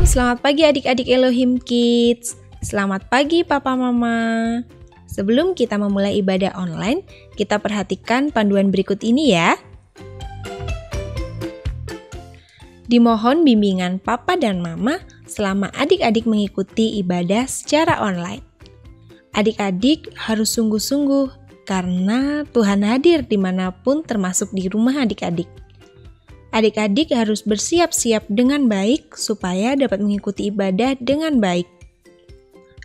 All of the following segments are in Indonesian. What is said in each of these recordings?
selamat pagi adik-adik Elohim Kids. Selamat pagi Papa Mama. Sebelum kita memulai ibadah online, kita perhatikan panduan berikut ini ya. Dimohon bimbingan Papa dan Mama selama adik-adik mengikuti ibadah secara online. Adik-adik harus sungguh-sungguh karena Tuhan hadir dimanapun termasuk di rumah adik-adik. Adik-adik harus bersiap-siap dengan baik supaya dapat mengikuti ibadah dengan baik.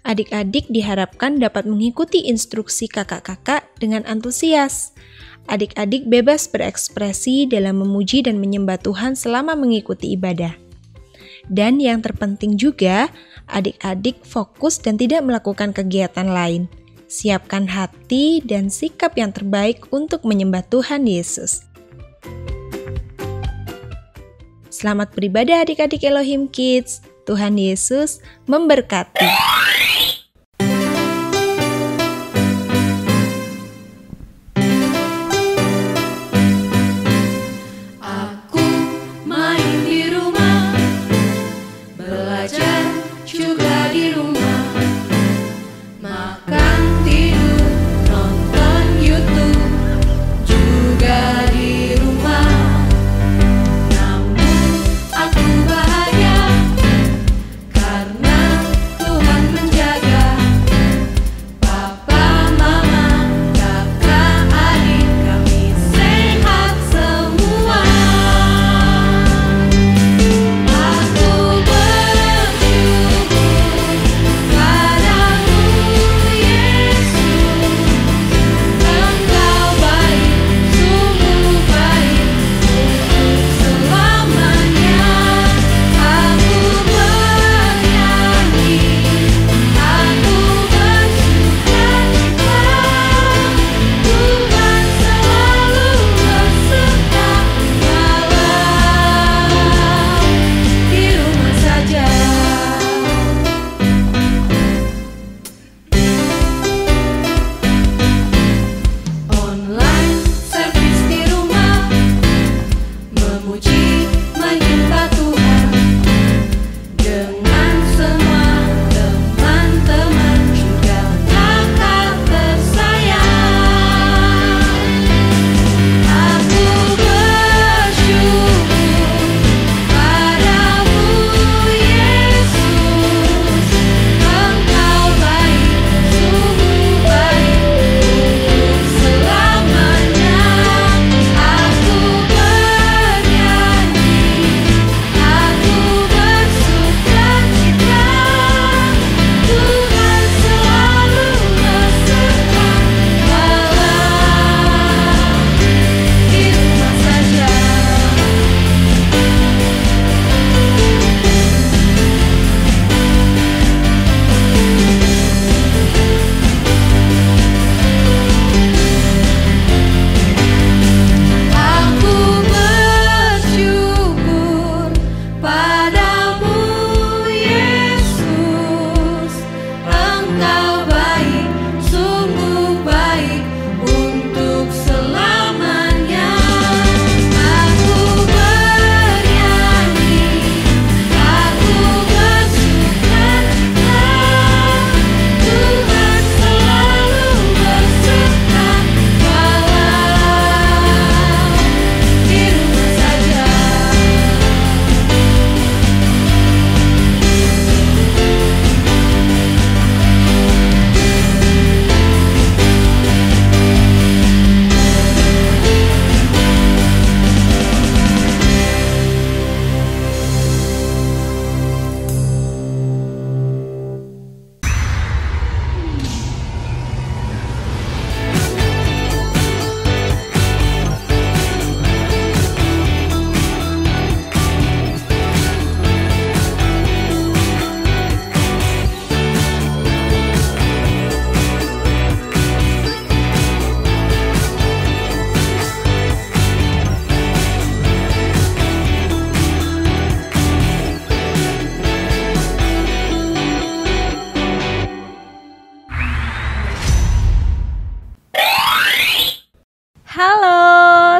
Adik-adik diharapkan dapat mengikuti instruksi kakak-kakak dengan antusias. Adik-adik bebas berekspresi dalam memuji dan menyembah Tuhan selama mengikuti ibadah. Dan yang terpenting juga, adik-adik fokus dan tidak melakukan kegiatan lain. Siapkan hati dan sikap yang terbaik untuk menyembah Tuhan Yesus. Selamat beribadah adik-adik Elohim Kids. Tuhan Yesus memberkati. Aku main di rumah, belajar juga di rumah, makan, tidur, nonton YouTube juga di rumah. Aku bahagia karena Tuhan menjaga Papa, Mama, kakak, adik kami sehat semua. Aku bersyukur padamu Yesus, Engkau baik, sungguh baik untuk selamanya. Aku bernyanyi, aku bersukacita, Tuhan selalu beserta walau di rumah saja. Online service di rumah, memuji menyembah Tuhan dengan semua teman-teman juga kakak tersayang. Aku bersyukur padamu Yesus, Engkau baik, sungguh baik untuk selamanya. Aku bernyanyi, aku bersukacita, Tuhan selalu beserta walau di rumah saja. Aku bersyukur padamu Yesus, Engkau baik, sungguh baik untuk selamanya. Aku bernyanyi, aku bersukacita, Tuhan selalu beserta walau di rumah saja.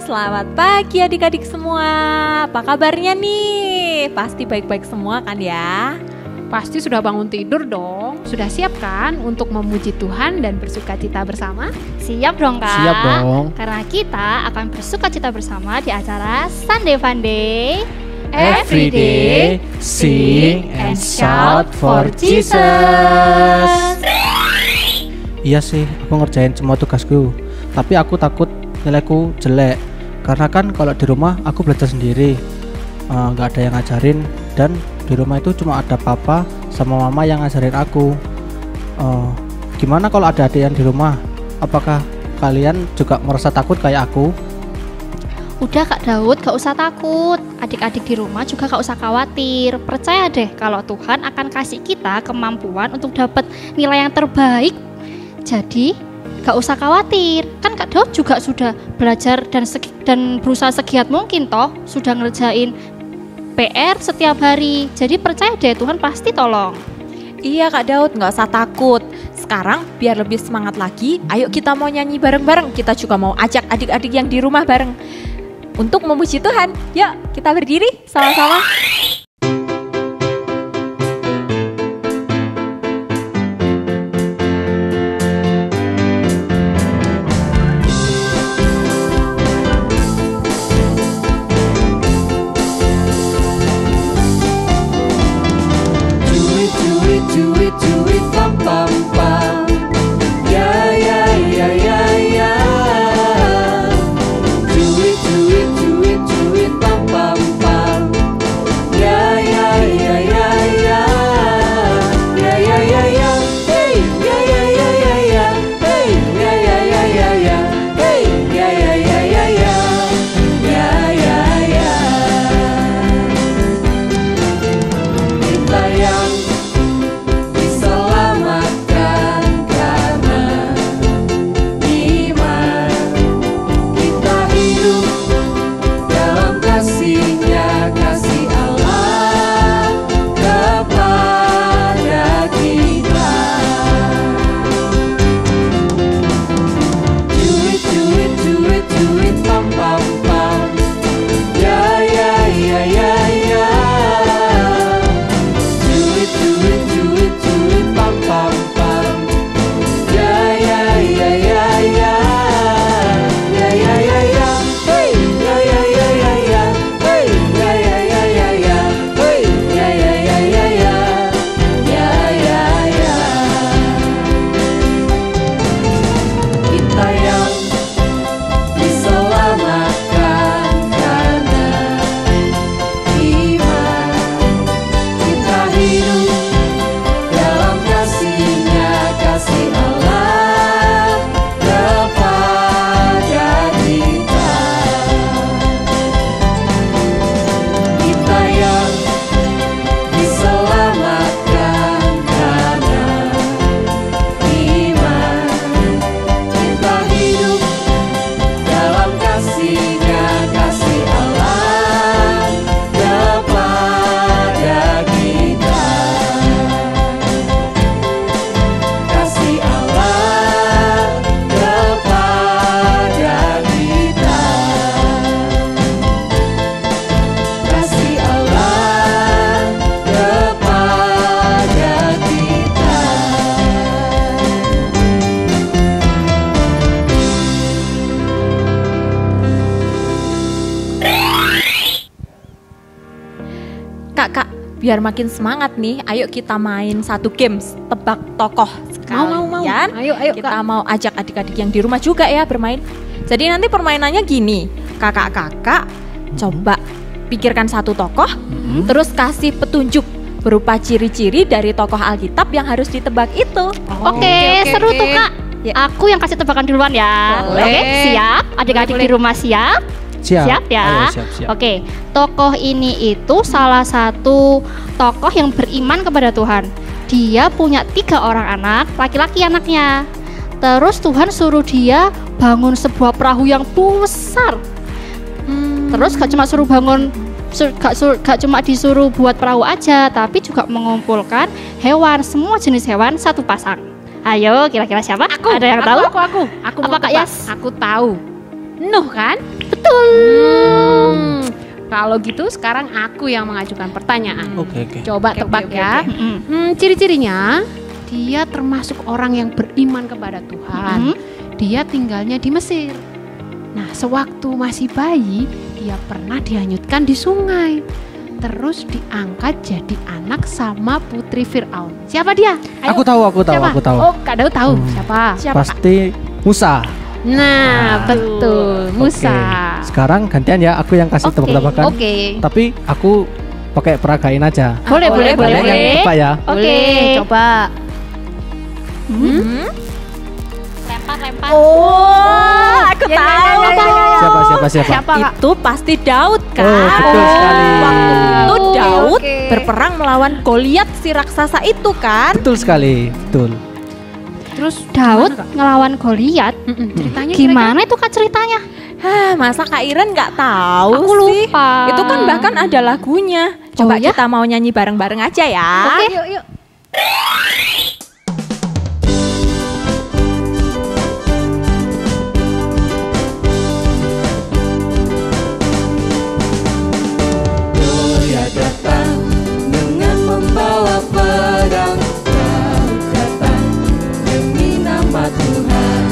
selamat pagi adik-adik semua. Apa kabarnya nih? Pasti baik-baik semua kan ya? Pasti sudah bangun tidur dong. Sudah siap kan untuk memuji Tuhan dan bersukacita bersama? Siap dong Kak. Siap dong. Karena kita akan bersukacita bersama di acara Sunday Funday. Every day, sing and shout for Jesus. Iya sih, aku ngerjain semua tugasku. Tapi aku takut nilaiku jelek. Karena kan kalau di rumah aku belajar sendiri, nggak ada yang ngajarin. Dan di rumah itu cuma ada papa sama mama yang ngajarin aku. Gimana kalau ada adik yang di rumah? Apakah kalian juga merasa takut kayak aku? Udah Kak Daud, gak usah takut. Adik-adik di rumah juga gak usah khawatir. Percaya deh kalau Tuhan akan kasih kita kemampuan untuk dapat nilai yang terbaik. Jadi gak usah khawatir. Kan Kak Daud juga sudah belajar dan berusaha segiat mungkin toh. Sudah ngerjain PR setiap hari. Jadi percaya deh Tuhan pasti tolong. Iya Kak Daud, gak usah takut. Sekarang biar lebih semangat lagi, ayo kita mau nyanyi bareng-bareng. Kita juga mau ajak adik-adik yang di rumah bareng untuk memuji Tuhan. Yuk kita berdiri sama-sama. Biar makin semangat nih, ayo kita main satu game tebak tokoh sekalian. Mau. Ayo kita Kak. mau ajak adik-adik yang di rumah juga ya bermain. Jadi nanti permainannya gini, kakak-kakak coba pikirkan satu tokoh, terus kasih petunjuk berupa ciri-ciri dari tokoh Alkitab yang harus ditebak itu. Oke, seru tuh Kak. Ya. Aku yang kasih tebakan duluan ya. Boleh. Oke, siap. Adik-adik di rumah siap? Siap ya. Ayo, siap. Oke, tokoh ini itu salah satu tokoh yang beriman kepada Tuhan. Dia punya 3 orang anak, laki-laki anaknya. Terus Tuhan suruh dia bangun sebuah perahu yang besar. Terus gak cuma suruh bangun, gak cuma disuruh buat perahu aja, tapi juga mengumpulkan hewan, semua jenis hewan satu pasang. Ayo, kira-kira siapa? Ada yang tahu? Aku Apa mau Kak tebak. Yas? Aku tahu. Nuh kan? Betul. Kalau gitu sekarang aku yang mengajukan pertanyaan. Oke. Coba tebak ya. Ciri-cirinya dia termasuk orang yang beriman kepada Tuhan. Dia tinggalnya di Mesir. Nah, sewaktu masih bayi, dia pernah dihanyutkan di sungai. Terus diangkat jadi anak sama putri Fir'aun. Siapa dia? Ayo. Aku tahu. Siapa? Aku tahu. Oh, Kak Daud tahu. Siapa? Pasti Musa. Nah, betul. Musa. Oke. Sekarang gantian ya, aku yang kasih tebak-tebakan. Oke. Tapi aku pakai peragain aja. Boleh. Kalian yang tebak ya. Boleh, coba. Lempar. Oh, aku tahu. Siapa? Siapa, Kak? Itu pasti Daud kan? Oh, betul sekali. Waktu itu Daud oke. berperang melawan Goliat si raksasa itu kan? Betul sekali, betul. Terus Daud gimana, Kak? ngelawan Goliat. Ceritanya Gimana itu Kak ceritanya? Hah, masa Kak Iren nggak tahu Aku sih? lupa. Itu kan bahkan ada lagunya. Coba Oh, ya? kita mau nyanyi bareng-bareng aja ya. Oke. Yuk. Goliat datang dengan membawa pedang, Daud datang demi nama Tuhan.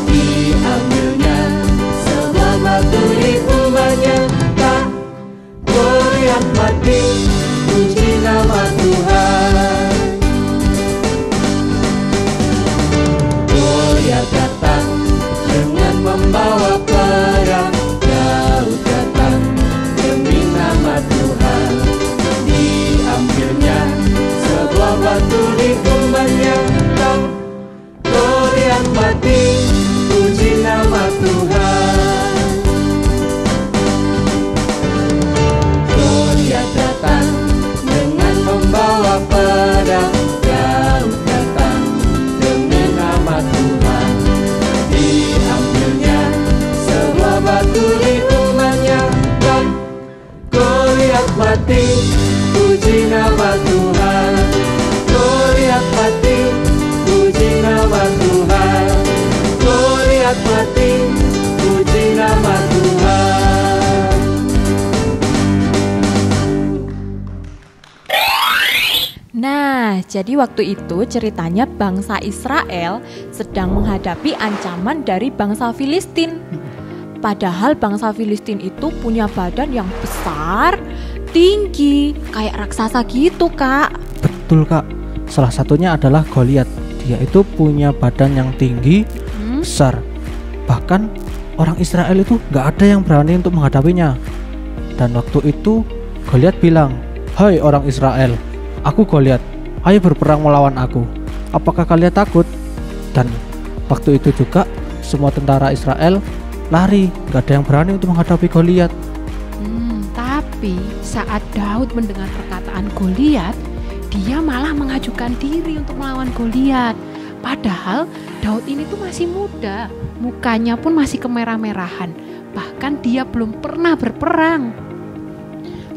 Diambilnya sebuah batu diumbarnya, tak Goliat mati, puji nama Tuhan. Goliat datang dengan membawa pedang, Daud datang demi nama Tuhan. Diambilnya sebuah batu diumbarnya, tak Goliat mati, puji nama Tuhan. Goliat datang dengan membawa pedang, Daud datang demi nama Tuhan. Diambilnya sebuah batu diumbarnya, dan Goliat mati, puji nama Tuhan. Goliat mati, puji nama Tuhan. Goliat mati, puji nama Tuhan. Nah, jadi waktu itu ceritanya bangsa Israel sedang menghadapi ancaman dari bangsa Filistin. Padahal bangsa Filistin itu punya badan yang besar, tinggi, kayak raksasa gitu, Kak. Betul Kak. Salah satunya adalah Goliat. Dia itu punya badan yang tinggi, besar. Bahkan orang Israel itu nggak ada yang berani untuk menghadapinya. Dan waktu itu Goliat bilang, "Hai orang Israel, aku Goliat. Ayo berperang melawan aku. Apakah kalian takut?" Dan waktu itu juga semua tentara Israel lari. Nggak ada yang berani untuk menghadapi Goliat. Tapi saat Daud mendengar perkataan Goliat, dia malah mengajukan diri untuk melawan Goliat. Padahal Daud ini tuh masih muda, mukanya pun masih kemerah-merahan. Bahkan dia belum pernah berperang.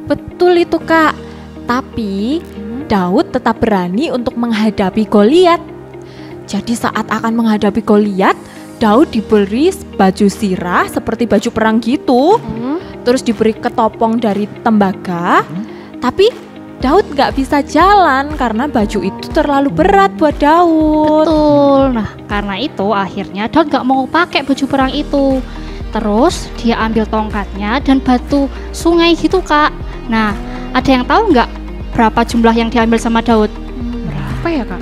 Betul itu, Kak. Tapi Daud tetap berani untuk menghadapi Goliat. Jadi saat akan menghadapi Goliat, Daud diberi baju sirah seperti baju perang gitu. Terus diberi ketopong dari tembaga. Tapi Daud nggak bisa jalan karena baju itu terlalu berat buat Daud. Betul. Nah, karena itu akhirnya Daud gak mau pakai baju perang itu. Terus dia ambil tongkatnya dan batu sungai gitu, Kak. Nah, ada yang tahu nggak berapa jumlah yang diambil sama Daud? Berapa ya, Kak?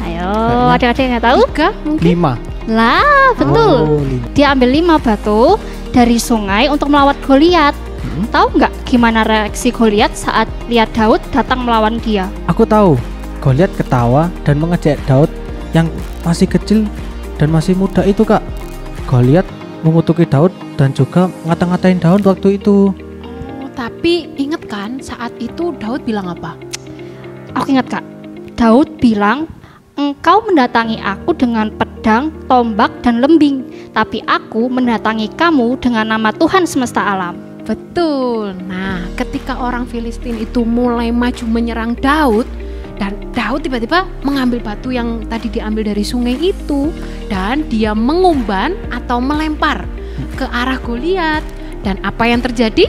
Ayo, Kayaknya adik-adik yang tahu? 3 mungkin. 5. Lah, betul. Oh, 5. Dia ambil 5 batu dari sungai untuk melawan Goliat. Tahu nggak gimana reaksi Goliat saat lihat Daud datang melawan dia? Aku tahu. Goliat ketawa dan mengejek Daud yang masih kecil dan masih muda itu, Kak. Goliat mengutuki Daud dan juga ngata-ngatain Daud waktu itu. Oh, tapi inget kan saat itu Daud bilang apa? Aku ingat, Kak. Daud bilang, "Engkau mendatangi aku dengan pedang, tombak, dan lembing, tapi aku mendatangi kamu dengan nama Tuhan semesta alam." Betul. Nah, ketika orang Filistin itu mulai maju menyerang Daud, dan Daud tiba-tiba mengambil batu yang tadi diambil dari sungai itu, dan dia mengumban atau melempar ke arah Goliat. Dan apa yang terjadi?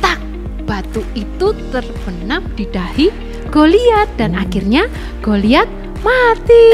Tak, batu itu terbenam di dahi Goliat dan akhirnya Goliat mati.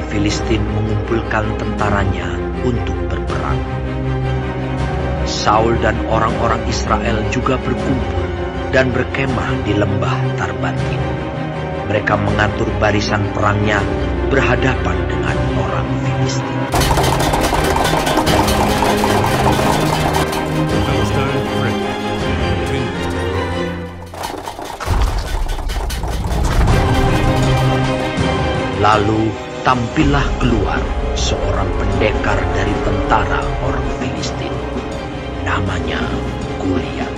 Filistin mengumpulkan tentaranya untuk berperang. Saul dan orang-orang Israel juga berkumpul dan berkemah di lembah Tarbatin. Mereka mengatur barisan perangnya berhadapan dengan orang Filistin. Lalu tampillah keluar seorang pendekar dari tentara orang Filistin. Namanya Goliat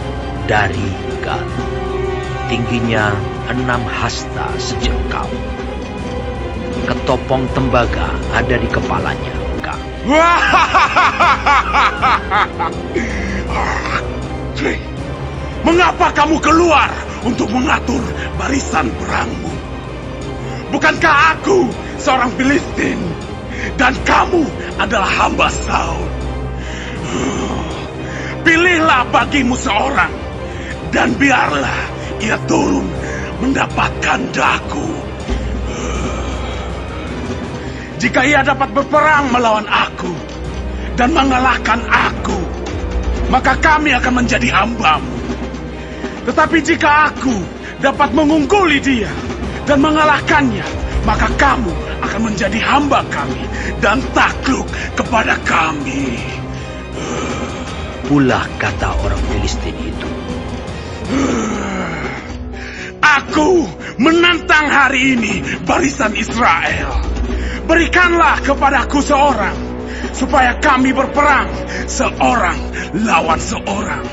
dari Gat. Tingginya 6 hasta sejengkal. Ketopong tembaga ada di kepalanya. Mengapa kamu keluar untuk mengatur barisan perangmu? Bukankah aku seorang Filistin dan kamu adalah hamba Saul? Pilihlah bagimu seorang dan biarlah ia turun mendapatkan daku. Jika ia dapat berperang melawan aku dan mengalahkan aku, maka kami akan menjadi hambamu. Tetapi jika aku dapat mengungguli dia dan mengalahkannya, maka kamu akan menjadi hamba kami dan takluk kepada kami. pula kata orang Filistin itu. Aku menantang hari ini barisan Israel. Berikanlah kepadaku seorang, supaya kami berperang seorang lawan seorang.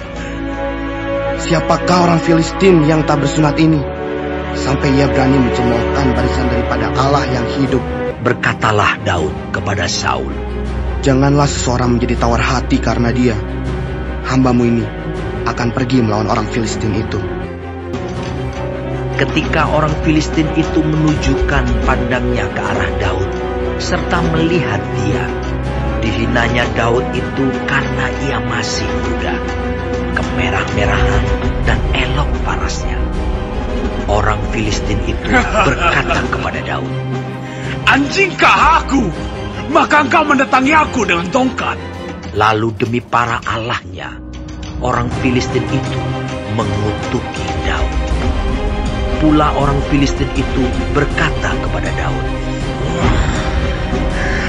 Siapakah orang Filistin yang tak bersunat ini, sampai ia berani mencemoohkan barisan daripada Allah yang hidup? Berkatalah Daud kepada Saul, janganlah seseorang menjadi tawar hati karena dia. Hambamu ini akan pergi melawan orang Filistin itu. ketika orang Filistin itu menunjukkan pandangnya ke arah Daud, serta melihat dia, dihinanya Daud itu karena ia masih muda, kemerah-merahan dan elok parasnya. Orang Filistin itu berkata kepada Daud, "Anjingkah aku? Maka engkau mendatangi aku dengan tongkat." Lalu demi para allahnya, orang Filistin itu mengutuki Daud. Pula orang Filistin itu berkata kepada Daud,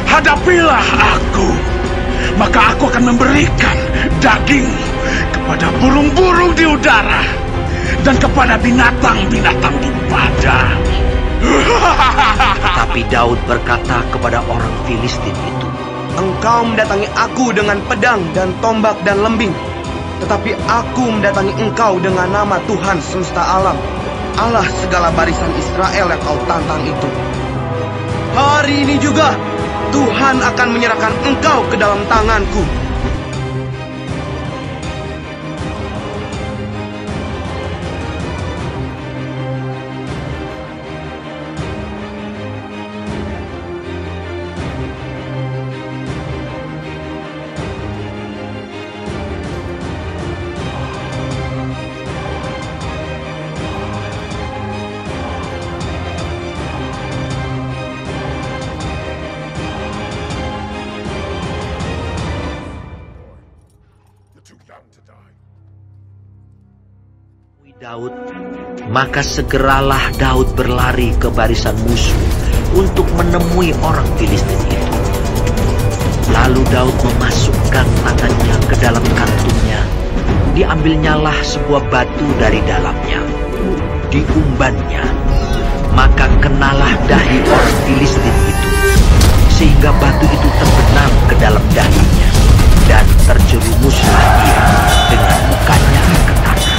"Hadapilah aku, maka aku akan memberikan daging kepada burung-burung di udara dan kepada binatang-binatang di padang." Tapi Daud berkata kepada orang Filistin itu, "Engkau mendatangi aku dengan pedang dan tombak dan lembing, tetapi aku mendatangi engkau dengan nama Tuhan semesta alam, Allah segala barisan Israel yang kau tantang itu. Hari ini juga Tuhan akan menyerahkan engkau ke dalam tanganku." Daud, maka segeralah Daud berlari ke barisan musuh untuk menemui orang Filistin itu. Lalu Daud memasukkan tangannya ke dalam kantungnya, diambilnyalah sebuah batu dari dalamnya, diumbannya, maka kenalah dahi orang Filistin itu, sehingga batu itu terbenam ke dalam dahinya, dan terjerumuslah dia dengan mukanya ke tanah.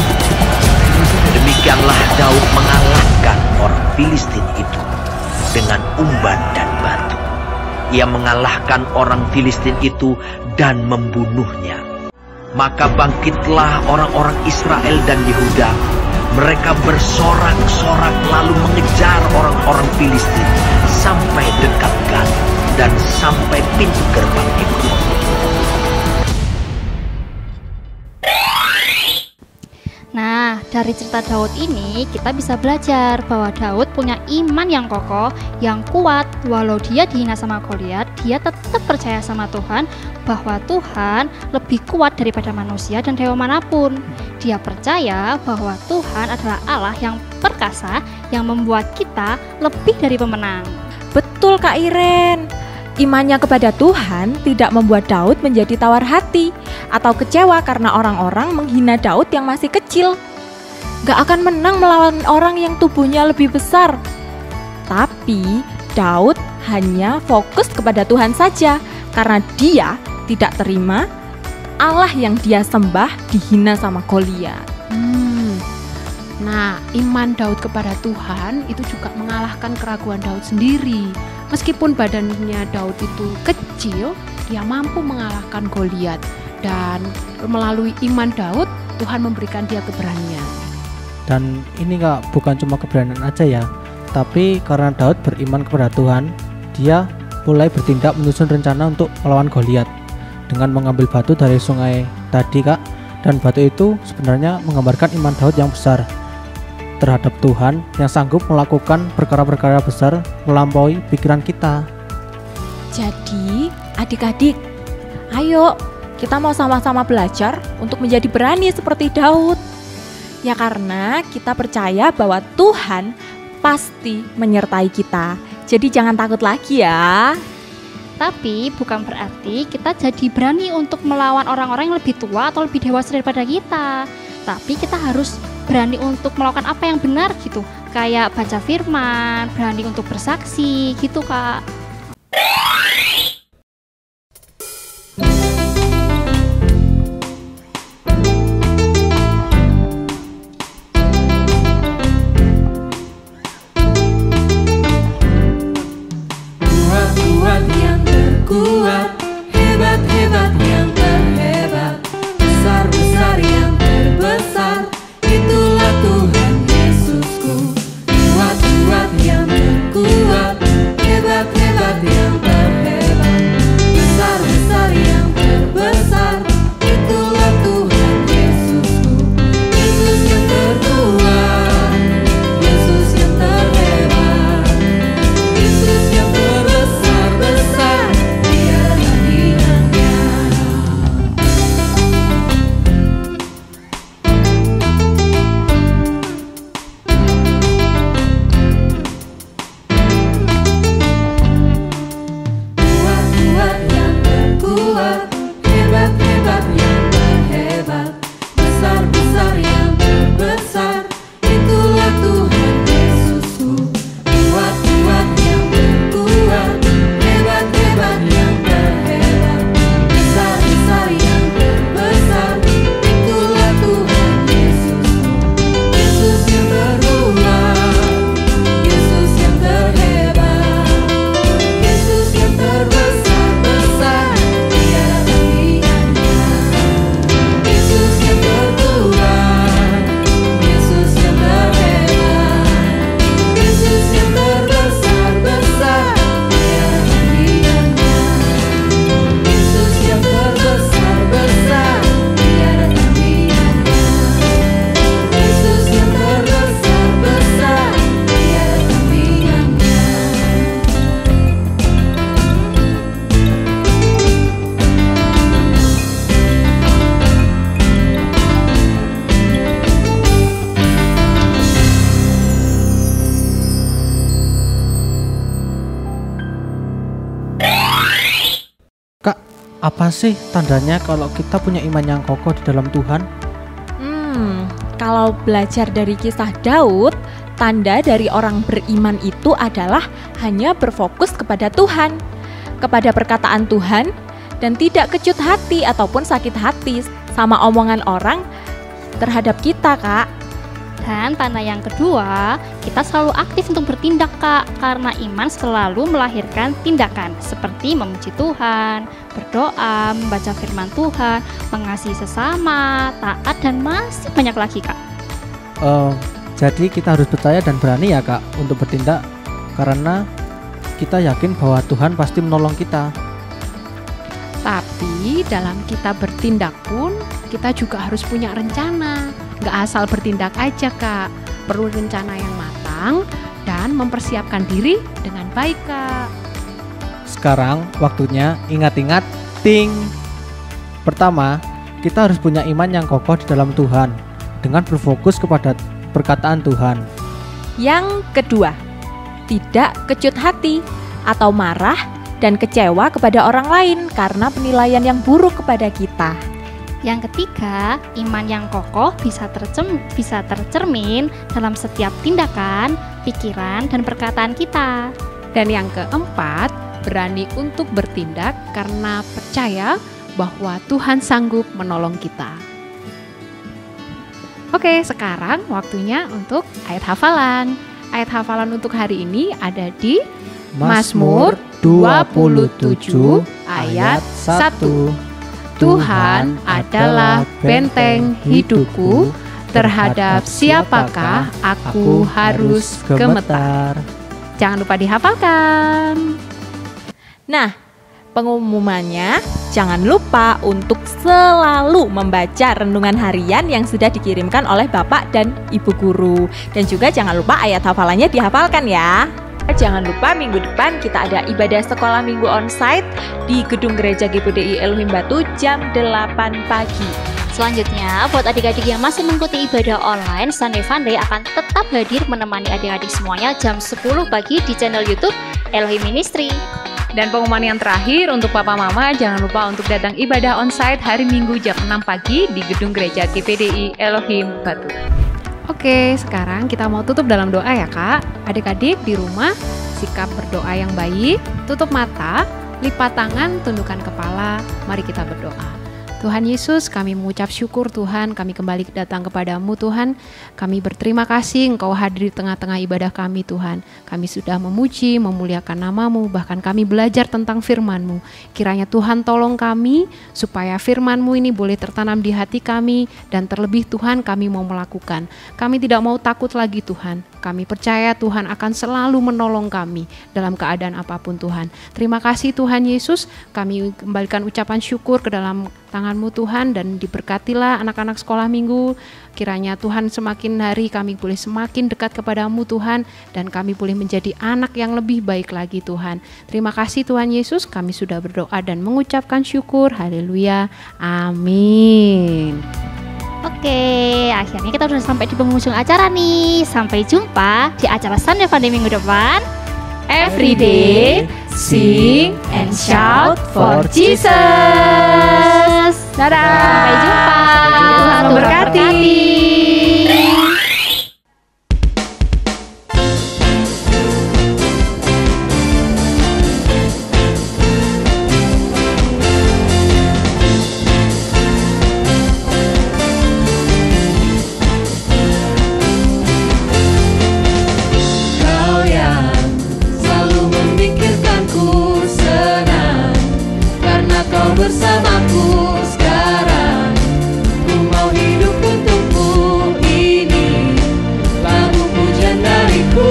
Demikianlah Daud mengalahkan orang Filistin itu dengan umban dan batu. Ia mengalahkan orang Filistin itu dan membunuhnya. Maka bangkitlah orang-orang Israel dan Yehuda. Mereka bersorak-sorak lalu mengejar orang-orang Filistin sampai dekat Gat dan sampai pintu gerbang Ekron. Nah, dari cerita Daud ini kita bisa belajar bahwa Daud punya iman yang kokoh, yang kuat. Walau dia dihina sama Goliat, dia tetap percaya sama Tuhan bahwa Tuhan lebih kuat daripada manusia dan dewa manapun. Dia percaya bahwa Tuhan adalah Allah yang perkasa, yang membuat kita lebih dari pemenang. Betul Kak Iren. Imannya kepada Tuhan tidak membuat Daud menjadi tawar hati atau kecewa karena orang-orang menghina Daud yang masih kecil. Gak akan menang melawan orang yang tubuhnya lebih besar. Tapi Daud hanya fokus kepada Tuhan saja karena dia tidak terima Allah yang dia sembah dihina sama Goliat. Nah, iman Daud kepada Tuhan itu juga mengalahkan keraguan Daud sendiri. Meskipun badannya Daud itu kecil, dia mampu mengalahkan Goliat. Dan melalui iman Daud, Tuhan memberikan dia keberanian. Dan ini bukan cuma keberanian aja ya, tapi karena Daud beriman kepada Tuhan, dia mulai bertindak menyusun rencana untuk melawan Goliat dengan mengambil batu dari sungai tadi Kak. Dan batu itu sebenarnya menggambarkan iman Daud yang besar terhadap Tuhan yang sanggup melakukan perkara-perkara besar melampaui pikiran kita. Jadi adik-adik, ayo kita mau sama-sama belajar untuk menjadi berani seperti Daud. Ya karena kita percaya bahwa Tuhan pasti menyertai kita. Jadi jangan takut lagi ya. Tapi bukan berarti kita jadi berani untuk melawan orang-orang yang lebih tua atau lebih dewasa daripada kita. Tapi kita harus berani untuk melakukan apa yang benar gitu. Kayak baca firman, berani untuk bersaksi gitu, Kak. Kuat yang terkuat, hebat-hebat yang terhebat, besar-besar yang terbesar, itulah Tuhan Yesusku. Kuat yang terkuat, hebat-hebat yang terhebat, besar-besar yang terbesar, itulah Tuhan Yesusku. Yesus yang terkuat, Yesus yang terhebat, Yesus yang terbesar-besar, Dia tandingannya. Kuat yang terkuat, hebat-hebat yang terhebat, besar-besar yang terbesar, itulah Tuhan Yesusku. Kuat yang terkuat, hebat-hebat yang terhebat, besar-besar yang terbesar, itulah Tuhan Yesusku. Yesus yang terkuat, Yesus yang terhebat, Yesus yang terbesar-besar, Dia tandingannya. Yesus yang terkuat, Yesus yang terhebat, Yesus yang terbesar-besar, Dia tandingannya. Yesus yang terbesar-besar, Dia tandingannya. Yesus yang terbesar-besar, Dia tandingannya. Kak, apa sih tandanya kalau kita punya iman yang kokoh di dalam Tuhan? Kalau belajar dari kisah Daud, tanda dari orang beriman itu adalah hanya berfokus kepada Tuhan, kepada perkataan Tuhan, dan tidak kecut hati ataupun sakit hati sama omongan orang terhadap kita, Kak. Dan tanda yang kedua, kita selalu aktif untuk bertindak, Kak, karena iman selalu melahirkan tindakan seperti memuji Tuhan, berdoa, membaca firman Tuhan, mengasihi sesama, taat, dan masih banyak lagi, Kak. Jadi kita harus percaya dan berani ya, Kak, untuk bertindak karena kita yakin bahwa Tuhan pasti menolong kita. Tapi dalam kita bertindak pun kita juga harus punya rencana. Gak asal bertindak aja, Kak. Perlu rencana yang matang dan mempersiapkan diri dengan baik, Kak. Sekarang waktunya ingat-ingat ting. Pertama, kita harus punya iman yang kokoh di dalam Tuhan dengan berfokus kepada perkataan Tuhan. Yang kedua, tidak kecut hati atau marah dan kecewa kepada orang lain karena penilaian yang buruk kepada kita. Yang ketiga, iman yang kokoh bisa tercermin dalam setiap tindakan, pikiran, dan perkataan kita. Dan yang keempat, berani untuk bertindak karena percaya bahwa Tuhan sanggup menolong kita. Oke, sekarang waktunya untuk ayat hafalan. Ayat hafalan untuk hari ini ada di Mazmur 27 ayat 1. Tuhan adalah benteng hidupku, terhadap siapakah aku harus gemetar. Jangan lupa dihafalkan. Nah, pengumumannya jangan lupa untuk selalu membaca renungan harian yang sudah dikirimkan oleh Bapak dan Ibu Guru. Dan juga jangan lupa ayat hafalannya dihafalkan ya. Jangan lupa minggu depan kita ada ibadah sekolah minggu onsite di Gedung Gereja GPDI Elohim Batu jam 8 pagi. Selanjutnya, buat adik-adik yang masih mengikuti ibadah online, Sunday Funday akan tetap hadir menemani adik-adik semuanya jam 10 pagi di channel YouTube Elohim Ministry. Dan pengumuman yang terakhir untuk Papa Mama, jangan lupa untuk datang ibadah onsite hari Minggu jam 6 pagi di Gedung Gereja GPDI Elohim Batu. Oke, sekarang kita mau tutup dalam doa ya Kak. Adik-adik di rumah, sikap berdoa yang baik, tutup mata, lipat tangan, tundukkan kepala, mari kita berdoa. Tuhan Yesus, kami mengucap syukur Tuhan, kami kembali datang kepadamu Tuhan. Kami berterima kasih Engkau hadir di tengah-tengah ibadah kami Tuhan. Kami sudah memuji, memuliakan namamu, bahkan kami belajar tentang firman-Mu. Kiranya Tuhan tolong kami, supaya firman-Mu ini boleh tertanam di hati kami, dan terlebih Tuhan kami mau melakukan. Kami tidak mau takut lagi Tuhan. Kami percaya Tuhan akan selalu menolong kami dalam keadaan apapun Tuhan. Terima kasih Tuhan Yesus, kami kembalikan ucapan syukur ke dalam tangan-Mu Tuhan, dan diberkatilah anak-anak sekolah minggu. Kiranya Tuhan semakin hari kami boleh semakin dekat kepadamu Tuhan, dan kami boleh menjadi anak yang lebih baik lagi Tuhan. Terima kasih Tuhan Yesus, kami sudah berdoa dan mengucapkan syukur. Haleluya, amin. Oke, akhirnya kita sudah sampai di penghujung acara nih. Sampai jumpa di acara Sunday Fun Day minggu depan. Every day, sing and shout for Jesus. Dadah. Sampai jumpa. Tuhan memberkati. Bersamaku sekarang, ku mau hidup untukmu. Ini lagu pujian dariku.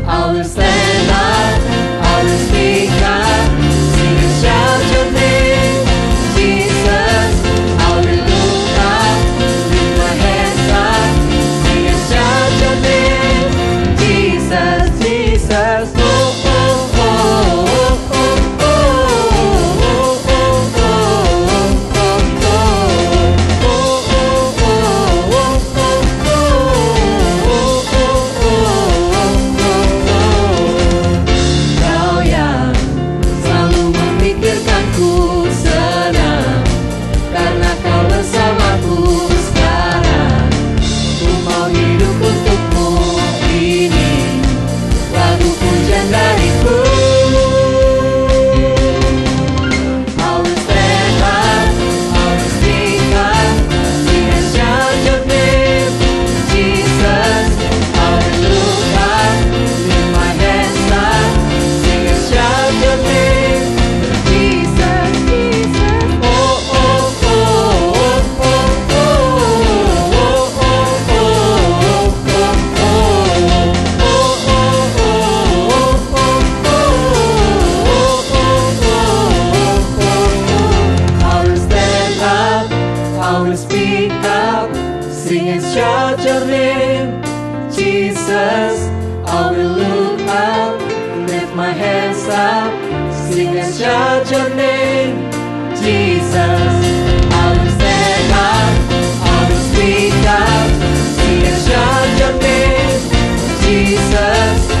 I will stand up, I will speak up, sing and shout your name, Jesus. I will look up, lift my hands up, sing and shout your name, Jesus, Jesus. Sing and shout your name, Jesus. I will look up, lift my hands up. Sing and shout your name, Jesus. I will stand up, I will speak up. Sing and shout your name, Jesus.